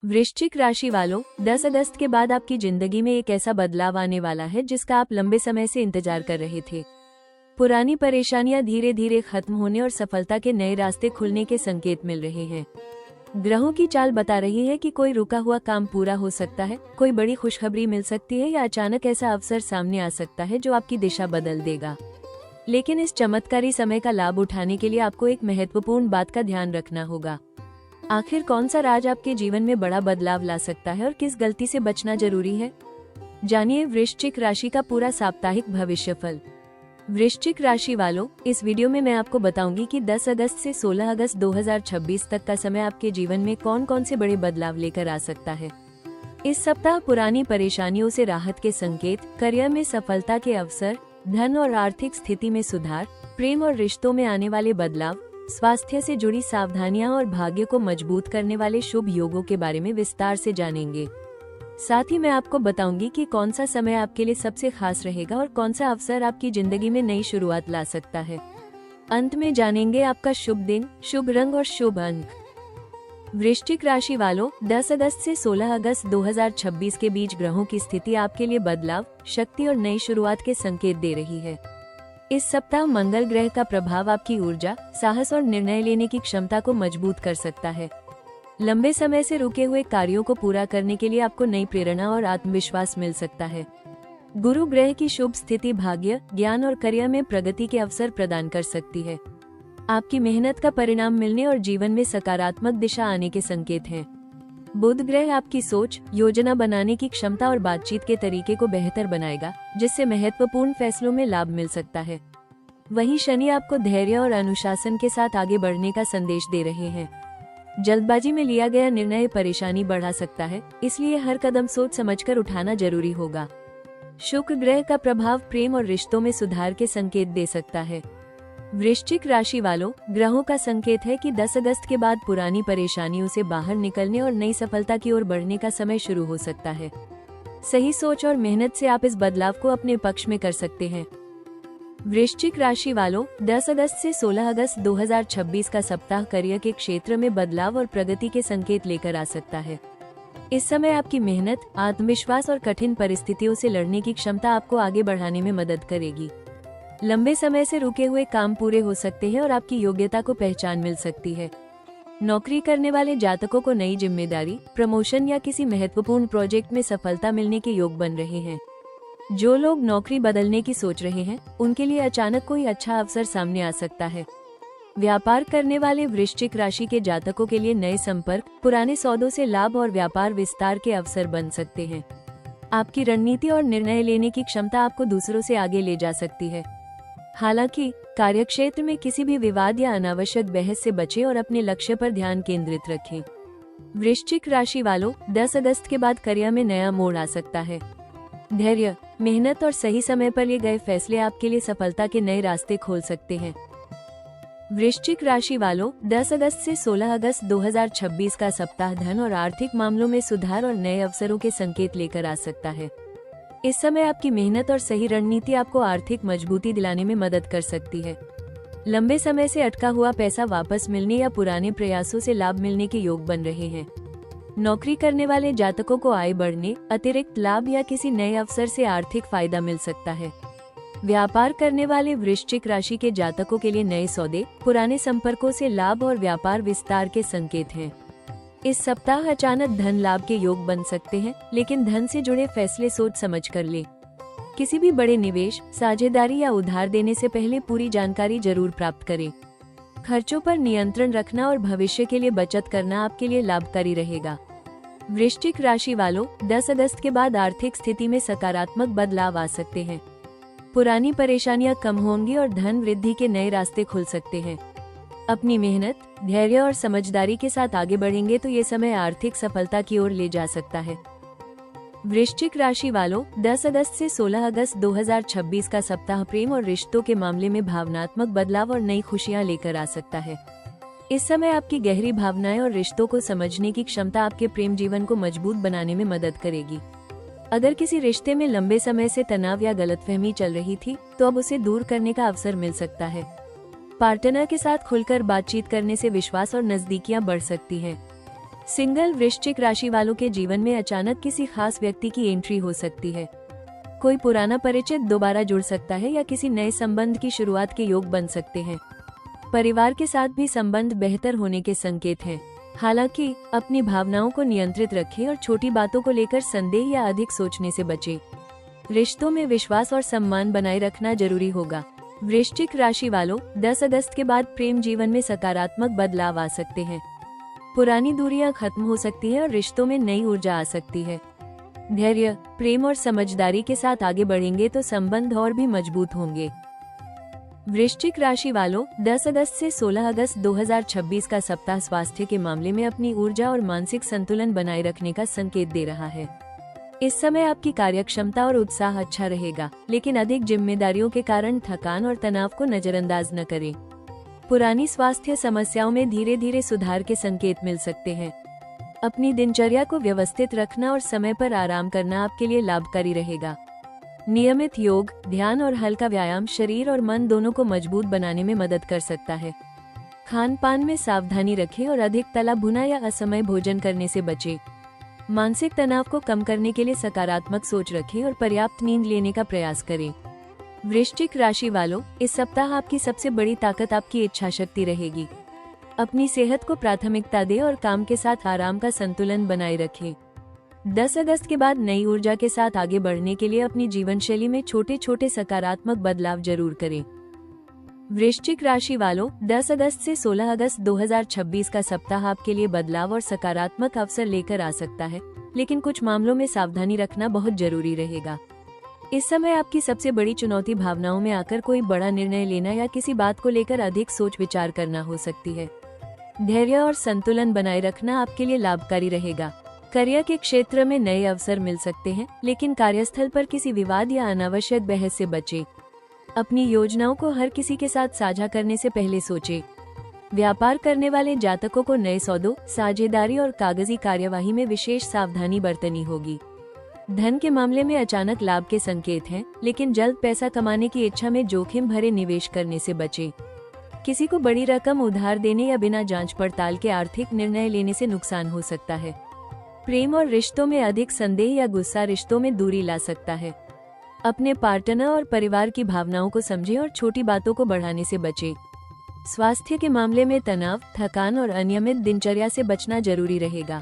वृश्चिक राशि वालों, 10 अगस्त के बाद आपकी जिंदगी में एक ऐसा बदलाव आने वाला है जिसका आप लंबे समय से इंतजार कर रहे थे। पुरानी परेशानियां धीरे धीरे खत्म होने और सफलता के नए रास्ते खुलने के संकेत मिल रहे हैं। ग्रहों की चाल बता रही है कि कोई रुका हुआ काम पूरा हो सकता है, कोई बड़ी खुशखबरी मिल सकती है या अचानक ऐसा अवसर सामने आ सकता है जो आपकी दिशा बदल देगा। लेकिन इस चमत्कारी समय का लाभ उठाने के लिए आपको एक महत्वपूर्ण बात का ध्यान रखना होगा। आखिर कौन सा राज आपके जीवन में बड़ा बदलाव ला सकता है और किस गलती से बचना जरूरी है? जानिए वृश्चिक राशि का पूरा साप्ताहिक भविष्यफल। वृश्चिक राशि वालों, इस वीडियो में मैं आपको बताऊंगी कि 10 अगस्त से 16 अगस्त 2026 तक का समय आपके जीवन में कौन कौन से बड़े बदलाव लेकर आ सकता है। इस सप्ताह पुरानी परेशानियों से राहत के संकेत, करियर में सफलता के अवसर, धन और आर्थिक स्थिति में सुधार, प्रेम और रिश्तों में आने वाले बदलाव, स्वास्थ्य से जुड़ी सावधानियां और भाग्य को मजबूत करने वाले शुभ योगों के बारे में विस्तार से जानेंगे। साथ ही मैं आपको बताऊंगी कि कौन सा समय आपके लिए सबसे खास रहेगा और कौन सा अवसर आपकी जिंदगी में नई शुरुआत ला सकता है। अंत में जानेंगे आपका शुभ दिन, शुभ रंग और शुभ अंक। वृश्चिक राशि वालों, 10 अगस्त से 16 अगस्त 2026 के बीच ग्रहों की स्थिति आपके लिए बदलाव, शक्ति और नई शुरुआत के संकेत दे रही है। इस सप्ताह मंगल ग्रह का प्रभाव आपकी ऊर्जा, साहस और निर्णय लेने की क्षमता को मजबूत कर सकता है। लंबे समय से रुके हुए कार्यों को पूरा करने के लिए आपको नई प्रेरणा और आत्मविश्वास मिल सकता है। गुरु ग्रह की शुभ स्थिति भाग्य, ज्ञान और करियर में प्रगति के अवसर प्रदान कर सकती है। आपकी मेहनत का परिणाम मिलने और जीवन में सकारात्मक दिशा आने के संकेत हैं। बुध ग्रह आपकी सोच, योजना बनाने की क्षमता और बातचीत के तरीके को बेहतर बनाएगा, जिससे महत्वपूर्ण फैसलों में लाभ मिल सकता है। वहीं शनि आपको धैर्य और अनुशासन के साथ आगे बढ़ने का संदेश दे रहे हैं। जल्दबाजी में लिया गया निर्णय परेशानी बढ़ा सकता है, इसलिए हर कदम सोच समझकर उठाना जरूरी होगा। शुक्र ग्रह का प्रभाव प्रेम और रिश्तों में सुधार के संकेत दे सकता है। वृश्चिक राशि वालों, ग्रहों का संकेत है कि 10 अगस्त के बाद पुरानी परेशानियों से बाहर निकलने और नई सफलता की ओर बढ़ने का समय शुरू हो सकता है। सही सोच और मेहनत से आप इस बदलाव को अपने पक्ष में कर सकते हैं। वृश्चिक राशि वालों, 10 अगस्त से 16 अगस्त 2026 का सप्ताह करियर के क्षेत्र में बदलाव और प्रगति के संकेत लेकर आ सकता है। इस समय आपकी मेहनत, आत्मविश्वास और कठिन परिस्थितियों से लड़ने की क्षमता आपको आगे बढ़ाने में मदद करेगी। लंबे समय से रुके हुए काम पूरे हो सकते हैं और आपकी योग्यता को पहचान मिल सकती है। नौकरी करने वाले जातकों को नई जिम्मेदारी, प्रमोशन या किसी महत्वपूर्ण प्रोजेक्ट में सफलता मिलने के योग बन रहे हैं। जो लोग नौकरी बदलने की सोच रहे हैं, उनके लिए अचानक कोई अच्छा अवसर सामने आ सकता है। व्यापार करने वाले वृश्चिक राशि के जातकों के लिए नए संपर्क, पुराने सौदों से लाभ और व्यापार विस्तार के अवसर बन सकते हैं। आपकी रणनीति और निर्णय लेने की क्षमता आपको दूसरों से आगे ले जा सकती है। हालांकि कार्यक्षेत्र में किसी भी विवाद या अनावश्यक बहस से बचें और अपने लक्ष्य पर ध्यान केंद्रित रखें। वृश्चिक राशि वालों, 10 अगस्त के बाद करियर में नया मोड़ आ सकता है। धैर्य, मेहनत और सही समय पर लिए गए फैसले आपके लिए सफलता के नए रास्ते खोल सकते हैं। वृश्चिक राशि वालों, 10 अगस्त से 16 अगस्त 2026 का सप्ताह धन और आर्थिक मामलों में सुधार और नए अवसरों के संकेत लेकर आ सकता है। इस समय आपकी मेहनत और सही रणनीति आपको आर्थिक मजबूती दिलाने में मदद कर सकती है। लंबे समय से अटका हुआ पैसा वापस मिलने या पुराने प्रयासों से लाभ मिलने के योग बन रहे हैं। नौकरी करने वाले जातकों को आय बढ़ने, अतिरिक्त लाभ या किसी नए अवसर से आर्थिक फायदा मिल सकता है। व्यापार करने वाले वृश्चिक राशि के जातकों के लिए नए सौदे, पुराने संपर्कों से लाभ और व्यापार विस्तार के संकेत हैं। इस सप्ताह अचानक धन लाभ के योग बन सकते हैं, लेकिन धन से जुड़े फैसले सोच समझ कर लें। किसी भी बड़े निवेश, साझेदारी या उधार देने से पहले पूरी जानकारी जरूर प्राप्त करें। खर्चों पर नियंत्रण रखना और भविष्य के लिए बचत करना आपके लिए लाभकारी रहेगा। वृश्चिक राशि वालों, 10 अगस्त के बाद आर्थिक स्थिति में सकारात्मक बदलाव आ सकते हैं। पुरानी परेशानियां कम होंगी और धन वृद्धि के नए रास्ते खुल सकते हैं। अपनी मेहनत, धैर्य और समझदारी के साथ आगे बढ़ेंगे तो ये समय आर्थिक सफलता की ओर ले जा सकता है। वृश्चिक राशि वालों, 10 अगस्त से 16 अगस्त 2026 का सप्ताह प्रेम और रिश्तों के मामले में भावनात्मक बदलाव और नई खुशियां लेकर आ सकता है। इस समय आपकी गहरी भावनाएं और रिश्तों को समझने की क्षमता आपके प्रेम जीवन को मजबूत बनाने में मदद करेगी। अगर किसी रिश्ते में लंबे समय से तनाव या गलतफहमी चल रही थी, तो अब उसे दूर करने का अवसर मिल सकता है। पार्टनर के साथ खुलकर बातचीत करने से विश्वास और नजदीकियां बढ़ सकती हैं। सिंगल वृश्चिक राशि वालों के जीवन में अचानक किसी खास व्यक्ति की एंट्री हो सकती है। कोई पुराना परिचित दोबारा जुड़ सकता है या किसी नए संबंध की शुरुआत के योग बन सकते हैं। परिवार के साथ भी संबंध बेहतर होने के संकेत हैं। हालांकि अपनी भावनाओं को नियंत्रित रखें और छोटी बातों को लेकर संदेह या अधिक सोचने से बचें। रिश्तों में विश्वास और सम्मान बनाए रखना जरूरी होगा। वृश्चिक राशि वालों, 10 अगस्त के बाद प्रेम जीवन में सकारात्मक बदलाव आ सकते हैं। पुरानी दूरियां खत्म हो सकती है और रिश्तों में नई ऊर्जा आ सकती है। धैर्य, प्रेम और समझदारी के साथ आगे बढ़ेंगे तो संबंध और भी मजबूत होंगे। वृश्चिक राशि वालों, 10 अगस्त से 16 अगस्त 2026 का सप्ताह स्वास्थ्य के मामले में अपनी ऊर्जा और मानसिक संतुलन बनाए रखने का संकेत दे रहा है। इस समय आपकी कार्यक्षमता और उत्साह अच्छा रहेगा, लेकिन अधिक जिम्मेदारियों के कारण थकान और तनाव को नजरअंदाज न करें। पुरानी स्वास्थ्य समस्याओं में धीरे धीरे सुधार के संकेत मिल सकते हैं। अपनी दिनचर्या को व्यवस्थित रखना और समय पर आराम करना आपके लिए लाभकारी रहेगा। नियमित योग, ध्यान और हल्का व्यायाम शरीर और मन दोनों को मजबूत बनाने में मदद कर सकता है। खान पान में सावधानी रखें और अधिक तला भुना या असमय भोजन करने से बचें। मानसिक तनाव को कम करने के लिए सकारात्मक सोच रखें और पर्याप्त नींद लेने का प्रयास करें। वृश्चिक राशि वालों, इस सप्ताह आपकी सबसे बड़ी ताकत आपकी इच्छा शक्ति रहेगी। अपनी सेहत को प्राथमिकता दें और काम के साथ आराम का संतुलन बनाए रखें। 10 अगस्त के बाद नई ऊर्जा के साथ आगे बढ़ने के लिए अपनी जीवन शैली में छोटे छोटे सकारात्मक बदलाव जरूर करें। वृश्चिक राशि वालों, 10 अगस्त से 16 अगस्त 2026 का सप्ताह आपके लिए बदलाव और सकारात्मक अवसर लेकर आ सकता है, लेकिन कुछ मामलों में सावधानी रखना बहुत जरूरी रहेगा। इस समय आपकी सबसे बड़ी चुनौती भावनाओं में आकर कोई बड़ा निर्णय लेना या किसी बात को लेकर अधिक सोच विचार करना हो सकती है। धैर्य और संतुलन बनाए रखना आपके लिए लाभकारी रहेगा। करियर के क्षेत्र में नए अवसर मिल सकते हैं, लेकिन कार्यस्थल पर किसी विवाद या अनावश्यक बहस से बचें। अपनी योजनाओं को हर किसी के साथ साझा करने से पहले सोचें। व्यापार करने वाले जातकों को नए सौदों, साझेदारी और कागजी कार्यवाही में विशेष सावधानी बरतनी होगी। धन के मामले में अचानक लाभ के संकेत हैं, लेकिन जल्द पैसा कमाने की इच्छा में जोखिम भरे निवेश करने से बचें। किसी को बड़ी रकम उधार देने या बिना जांच पड़ताल के आर्थिक निर्णय लेने से नुकसान हो सकता है। प्रेम और रिश्तों में अधिक संदेह या गुस्सा रिश्तों में दूरी ला सकता है। अपने पार्टनर और परिवार की भावनाओं को समझें और छोटी बातों को बढ़ाने से बचें। स्वास्थ्य के मामले में तनाव, थकान और अनियमित दिनचर्या से बचना जरूरी रहेगा।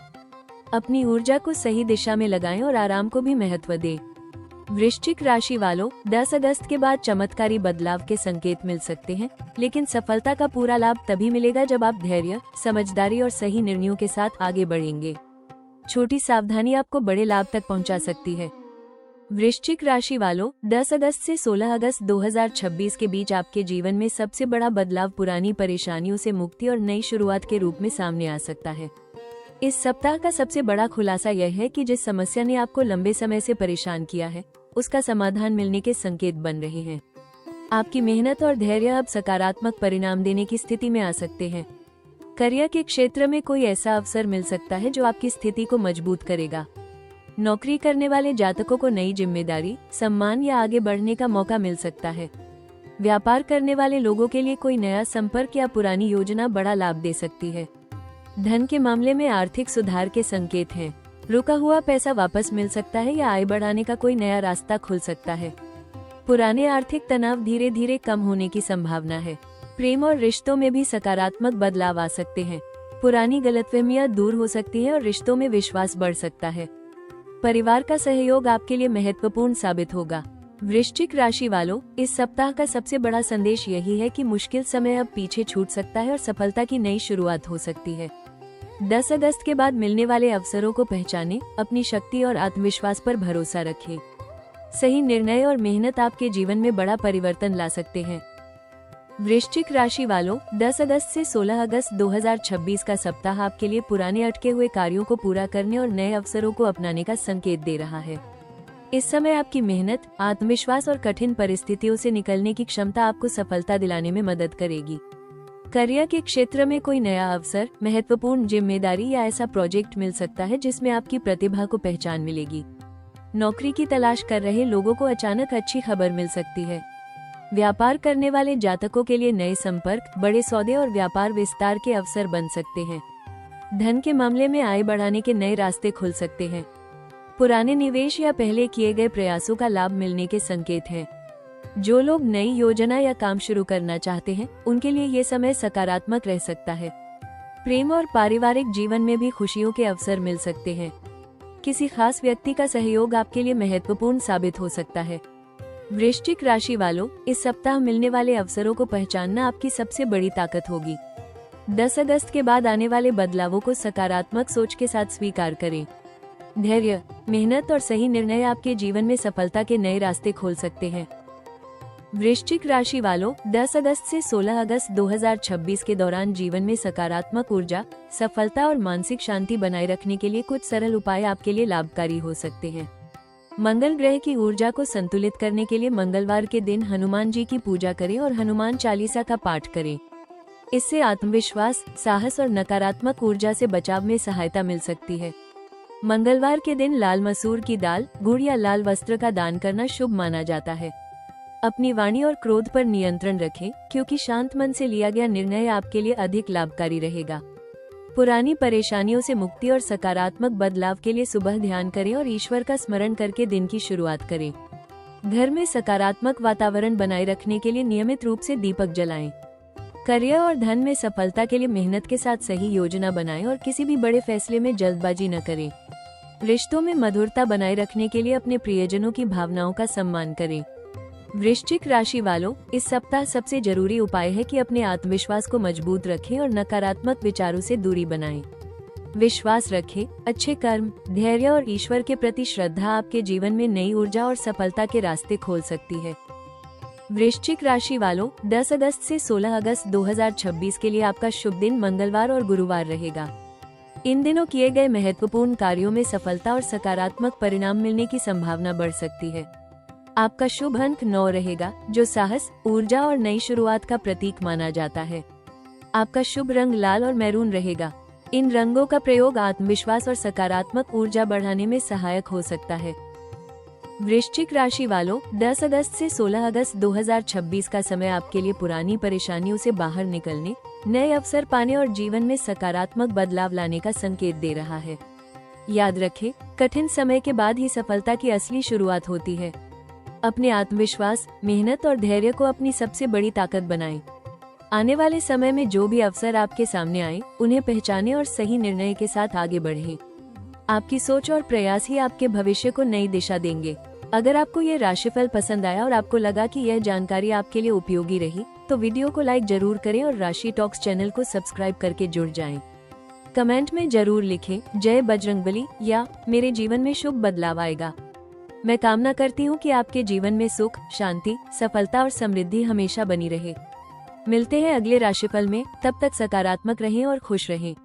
अपनी ऊर्जा को सही दिशा में लगाएं और आराम को भी महत्व दें। वृश्चिक राशि वालों, 10 अगस्त के बाद चमत्कारी बदलाव के संकेत मिल सकते हैं, लेकिन सफलता का पूरा लाभ तभी मिलेगा जब आप धैर्य, समझदारी और सही निर्णयों के साथ आगे बढ़ेंगे। छोटी सावधानी आपको बड़े लाभ तक पहुंचा सकती है। वृश्चिक राशि वालों, 10 अगस्त से 16 अगस्त 2026 के बीच आपके जीवन में सबसे बड़ा बदलाव पुरानी परेशानियों से मुक्ति और नई शुरुआत के रूप में सामने आ सकता है। इस सप्ताह का सबसे बड़ा खुलासा यह है कि जिस समस्या ने आपको लंबे समय से परेशान किया है, उसका समाधान मिलने के संकेत बन रहे हैं। आपकी मेहनत और धैर्य अब सकारात्मक परिणाम देने की स्थिति में आ सकते हैं। करियर के क्षेत्र में कोई ऐसा अवसर मिल सकता है जो आपकी स्थिति को मजबूत करेगा। नौकरी करने वाले जातकों को नई जिम्मेदारी, सम्मान या आगे बढ़ने का मौका मिल सकता है। व्यापार करने वाले लोगों के लिए कोई नया संपर्क या पुरानी योजना बड़ा लाभ दे सकती है। धन के मामले में आर्थिक सुधार के संकेत हैं। रुका हुआ पैसा वापस मिल सकता है या आय बढ़ाने का कोई नया रास्ता खुल सकता है। पुराने आर्थिक तनाव धीरे धीरे कम होने की संभावना है। प्रेम और रिश्तों में भी सकारात्मक बदलाव आ सकते हैं। पुरानी गलतफहमियां दूर हो सकती है और रिश्तों में विश्वास बढ़ सकता है। परिवार का सहयोग आपके लिए महत्वपूर्ण साबित होगा। वृश्चिक राशि वालों, इस सप्ताह का सबसे बड़ा संदेश यही है कि मुश्किल समय अब पीछे छूट सकता है और सफलता की नई शुरुआत हो सकती है। 10 अगस्त के बाद मिलने वाले अवसरों को पहचानें, अपनी शक्ति और आत्मविश्वास पर भरोसा रखें। सही निर्णय और मेहनत आपके जीवन में बड़ा परिवर्तन ला सकते हैं। वृश्चिक राशि वालों, 10 अगस्त से 16 अगस्त 2026 का सप्ताह आपके लिए पुराने अटके हुए कार्यों को पूरा करने और नए अवसरों को अपनाने का संकेत दे रहा है। इस समय आपकी मेहनत, आत्मविश्वास और कठिन परिस्थितियों से निकलने की क्षमता आपको सफलता दिलाने में मदद करेगी। करियर के क्षेत्र में कोई नया अवसर, महत्वपूर्ण जिम्मेदारी या ऐसा प्रोजेक्ट मिल सकता है जिसमें आपकी प्रतिभा को पहचान मिलेगी। नौकरी की तलाश कर रहे लोगों को अचानक अच्छी खबर मिल सकती है। व्यापार करने वाले जातकों के लिए नए संपर्क, बड़े सौदे और व्यापार विस्तार के अवसर बन सकते हैं। धन के मामले में आय बढ़ाने के नए रास्ते खुल सकते हैं। पुराने निवेश या पहले किए गए प्रयासों का लाभ मिलने के संकेत हैं। जो लोग नई योजना या काम शुरू करना चाहते हैं, उनके लिए ये समय सकारात्मक रह सकता है। प्रेम और पारिवारिक जीवन में भी खुशियों के अवसर मिल सकते हैं। किसी खास व्यक्ति का सहयोग आपके लिए महत्वपूर्ण साबित हो सकता है। वृश्चिक राशि वालों, इस सप्ताह मिलने वाले अवसरों को पहचानना आपकी सबसे बड़ी ताकत होगी। 10 अगस्त के बाद आने वाले बदलावों को सकारात्मक सोच के साथ स्वीकार करें। धैर्य, मेहनत और सही निर्णय आपके जीवन में सफलता के नए रास्ते खोल सकते हैं। वृश्चिक राशि वालों, 10 अगस्त से 16 अगस्त 2026 के दौरान जीवन में सकारात्मक ऊर्जा, सफलता और मानसिक शांति बनाए रखने के लिए कुछ सरल उपाय आपके लिए लाभकारी हो सकते हैं। मंगल ग्रह की ऊर्जा को संतुलित करने के लिए मंगलवार के दिन हनुमान जी की पूजा करें और हनुमान चालीसा का पाठ करें। इससे आत्मविश्वास, साहस और नकारात्मक ऊर्जा से बचाव में सहायता मिल सकती है। मंगलवार के दिन लाल मसूर की दाल, गुड़ या लाल वस्त्र का दान करना शुभ माना जाता है। अपनी वाणी और क्रोध पर नियंत्रण रखें, क्योंकि शांत मन से लिया गया निर्णय आपके लिए अधिक लाभकारी रहेगा। पुरानी परेशानियों से मुक्ति और सकारात्मक बदलाव के लिए सुबह ध्यान करें और ईश्वर का स्मरण करके दिन की शुरुआत करें। घर में सकारात्मक वातावरण बनाए रखने के लिए नियमित रूप से दीपक जलाएं। करियर और धन में सफलता के लिए मेहनत के साथ सही योजना बनाएं और किसी भी बड़े फैसले में जल्दबाजी न करें। रिश्तों में मधुरता बनाए रखने के लिए अपने प्रियजनों की भावनाओं का सम्मान करें। वृश्चिक राशि वालों, इस सप्ताह सबसे जरूरी उपाय है कि अपने आत्मविश्वास को मजबूत रखें और नकारात्मक विचारों से दूरी बनाएं। विश्वास रखें, अच्छे कर्म, धैर्य और ईश्वर के प्रति श्रद्धा आपके जीवन में नई ऊर्जा और सफलता के रास्ते खोल सकती है। वृश्चिक राशि वालों, 10 अगस्त से 16 अगस्त 2026 के लिए आपका शुभ दिन मंगलवार और गुरुवार रहेगा। इन दिनों किए गए महत्वपूर्ण कार्यों में सफलता और सकारात्मक परिणाम मिलने की संभावना बढ़ सकती है। आपका शुभ अंक 9 रहेगा, जो साहस, ऊर्जा और नई शुरुआत का प्रतीक माना जाता है। आपका शुभ रंग लाल और मैरून रहेगा। इन रंगों का प्रयोग आत्मविश्वास और सकारात्मक ऊर्जा बढ़ाने में सहायक हो सकता है। वृश्चिक राशि वालों, 10 अगस्त से 16 अगस्त 2026 का समय आपके लिए पुरानी परेशानियों से बाहर निकलने, नए अवसर पाने और जीवन में सकारात्मक बदलाव लाने का संकेत दे रहा है। याद रखें, कठिन समय के बाद ही सफलता की असली शुरुआत होती है। अपने आत्मविश्वास, मेहनत और धैर्य को अपनी सबसे बड़ी ताकत बनाएं। आने वाले समय में जो भी अवसर आपके सामने आए, उन्हें पहचानें और सही निर्णय के साथ आगे बढ़ें। आपकी सोच और प्रयास ही आपके भविष्य को नई दिशा देंगे। अगर आपको ये राशिफल पसंद आया और आपको लगा कि यह जानकारी आपके लिए उपयोगी रही, तो वीडियो को लाइक जरूर करें और राशि टॉक्स चैनल को सब्सक्राइब करके जुड़ जाएं। कमेंट में जरूर लिखें, जय बजरंगबली या मेरे जीवन में शुभ बदलाव आएगा। मैं कामना करती हूँ कि आपके जीवन में सुख, शांति, सफलता और समृद्धि हमेशा बनी रहे। मिलते हैं अगले राशिफल में, तब तक सकारात्मक रहें और खुश रहें।